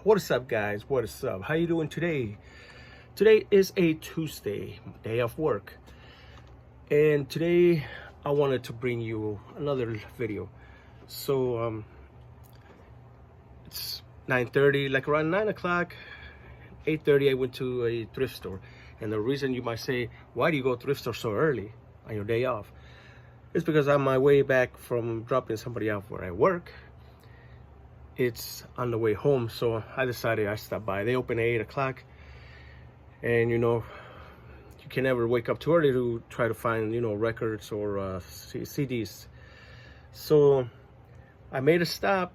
What is up, guys? What is up? How you doing today? Today is a Tuesday, day of work, and today I wanted to bring you another video. So it's 9:30, like around 9 o'clock, 8:30. I went to a thrift store, and the reason you might say, why do you go to thrift store so early on your day off? It's because on my way back from dropping somebody off where I work. It's on the way home, so I decided I stop by. They open at 8 o'clock, and you can never wake up too early to try to find records or CDs. So I made a stop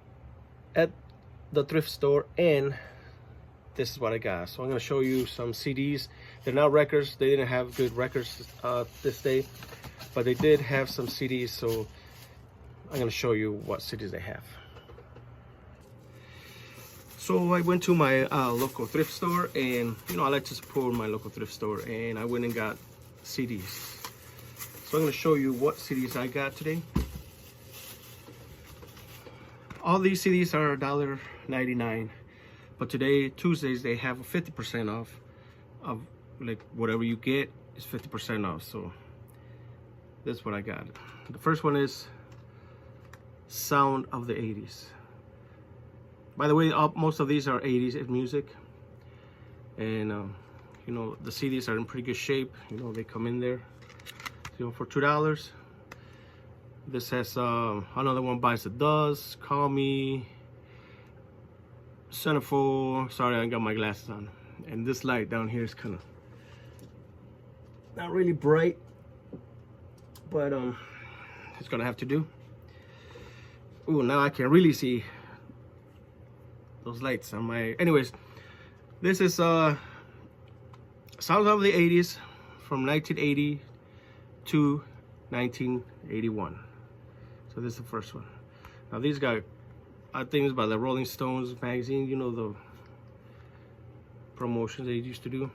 at the thrift store, and this is what I got. So I'm going to show you some CDs. They're not records. They didn't have good records this day, but they did have some CDs, so I'm going to show you what CDs they have. So I went to my local thrift store, and I like to support my local thrift store, and I went and got CDs. So I'm going to show you what CDs I got today. All these CDs are $1.99, but today, Tuesdays, they have 50% off of like whatever you get is 50% off. So that's what I got. The first one is Sound of the 80s. By the way, most of these are 80s music, and the CDs are in pretty good shape. They come in there, for $2. This has another one bites the dust, Call Me, Centerfold. Sorry, I got my glasses on, and this light down here is kind of not really bright, but it's gonna have to do. Oh, now I can really see those lights on my. Anyways, this is Sounds of the 80s from 1980 to 1981. So this is the first one. Now these got things by the Rolling Stones magazine, the promotions they used to do.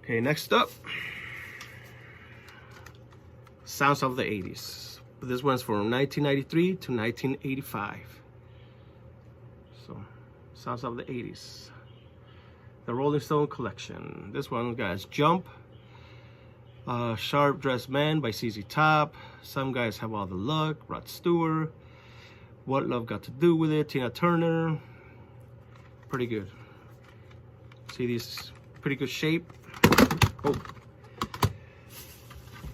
Okay, next up, Sounds of the 80s. This one's from 1993 to 1985. So, Sounds of the 80s. The Rolling Stone collection. This one guys, Jump, Sharp Dressed Man by ZZ Top, Some Guys Have All the Luck, Rod Stewart, What Love Got to Do with It, Tina Turner. Pretty good. See these, pretty good shape. Oh.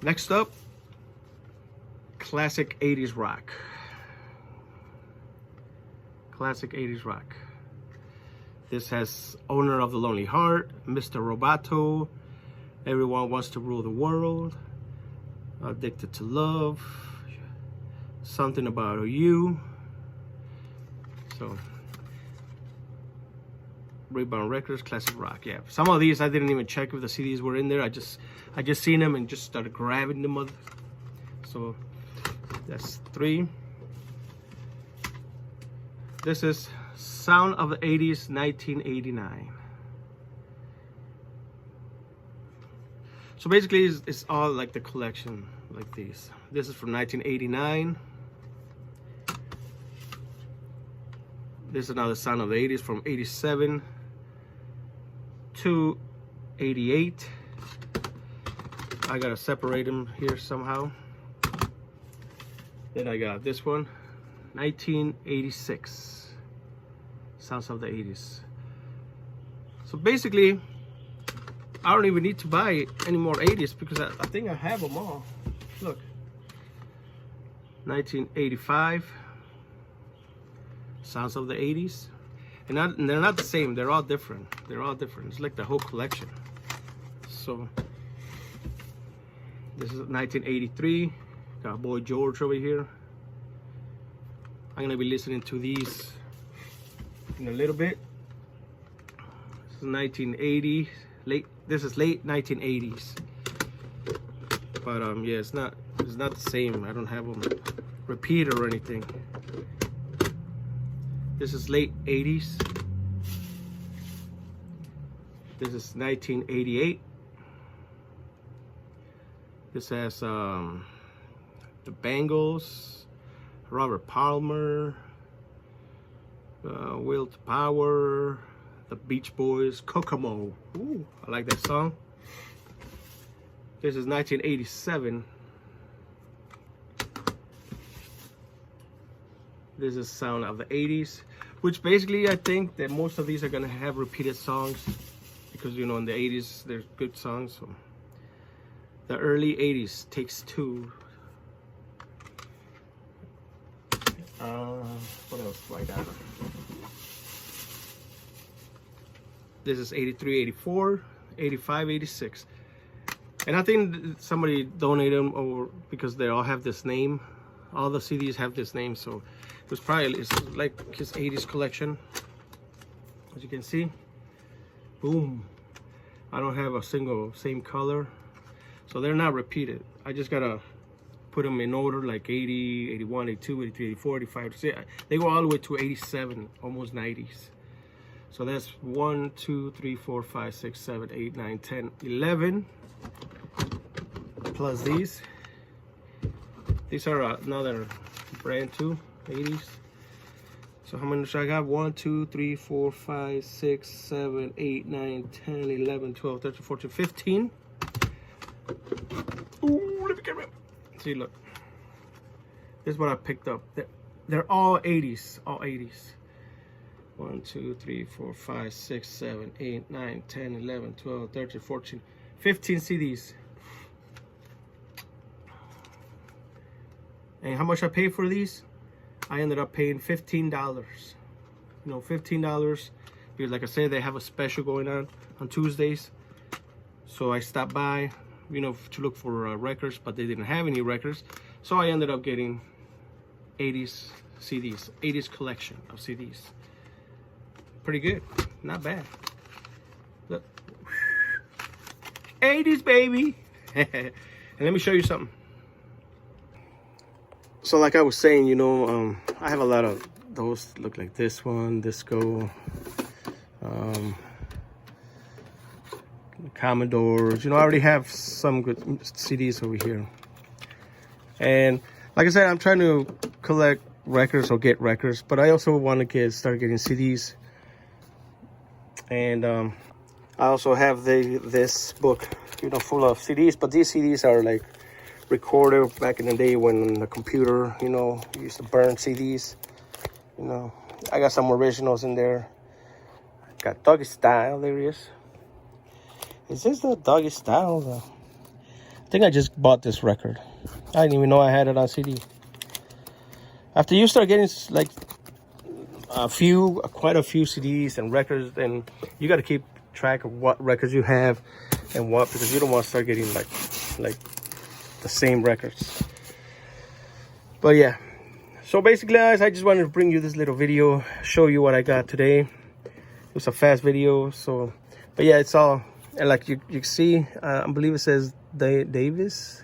Next up, classic 80s rock. Classic 80s rock. This has Owner of the Lonely Heart, Mr. Roboto, Everyone Wants to Rule the World, Addicted to Love, Something About You. So, Rebound Records, classic rock. Yeah, some of these I didn't even check if the CDs were in there. I just seen them and just started grabbing them. So that's 3. This is Sound of the 80s, 1989. So basically, it's all like the collection, like these. This is from 1989. This is another Sound of the 80s from 87 to 88. I gotta separate them here somehow. Then I got this one, 1986. Sounds of the 80s. So basically, I don't even need to buy any more 80s because I think I have them all. Look, 1985. Sounds of the 80s, and they're not the same. They're all different. They're all different. It's like the whole collection. So this is 1983. Got Boy George over here. I'm gonna be listening to these in a little bit. This is 1980, this is late 1980s. But yeah, it's not the same. I don't have them repeated or anything. This is late 80s. This is 1988. This has the Bangles, Robert Palmer, Will to Power, the Beach Boys, Kokomo. Ooh, I like that song. This is 1987. This is sound of the 80s, which basically I think that most of these are gonna have repeated songs because, you know, in the 80s there's good songs. So the early 80s, Takes Two. What else do I got? This is 83, 84, 85, 86. And I think somebody donated them or because they all have this name. All the CDs have this name, so it was probably, it's like his 80s collection. As you can see, boom. I don't have a single same color, so they're not repeated. I just gotta put them in order, like 80, 81, 82, 83, 84, 85. They go all the way to 87, almost 90s. So that's 1, 2, 3, 4, 5, 6, 7, 8, 9, 10, 11. Plus these. These are another brand too, 80s. So how many should I got? 1, 2, 3, 4, 5, 6, 7, 8, 9, 10, 11, 12, 13, 14, 15. Ooh, let me get rid. See, look. This is what I picked up. They're all 80s, all 80s. 1, 2, 3, 4, 5, 6, 7, 8, 9, 10, 11, 12, 13, 14, 15 CDs. And how much I paid for these? I ended up paying $15. You know, $15 because, like I said, they have a special going on Tuesdays. So I stopped by, you know, to look for records, but they didn't have any records. So I ended up getting 80s CDs, 80s collection of CDs. Pretty good, not bad. Look, 80s baby. And let me show you something. So like I was saying, you know, I have a lot of those. Look like this one, Disco, Commodores. You know, I already have some good CDs over here. And like I said, I'm trying to collect records or get records, but I also want to start getting CDs. And I also have this book, you know, full of CDs, but these CDs are like recorded back in the day when the computer, you know, used to burn CDs. You know, I got some originals in there. Got Doggy Style, there he is. Is this the Doggy Style? I think I just bought this record. I didn't even know I had it on CD. After you start getting like quite a few CDs and records, and you got to keep track of what records you have and what, because you don't want to start getting like the same records. But yeah, so basically guys, I just wanted to bring you this little video, show you what I got today. It was a fast video, so, but yeah, it's all, and like you can see, I believe it says Doris,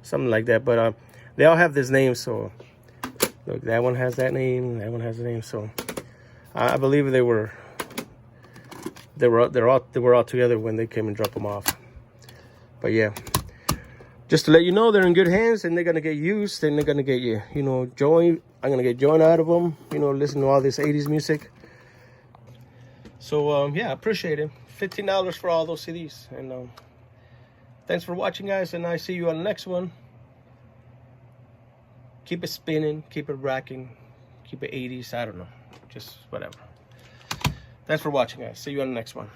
something like that, but they all have this name. So look, that one has that name, that one has the name. So I believe they were all together when they came and dropped them off. But yeah, just to let you know, they're in good hands and they're gonna get used and they're gonna get you know, joy. I'm gonna get joy out of them, you know, listen to all this 80s music. So yeah, I appreciate it. $15 for all those CDs. And thanks for watching, guys, and I see you on the next one. Keep it spinning, keep it rocking, keep it 80s, I don't know, just whatever. Thanks for watching, guys. See you on the next one.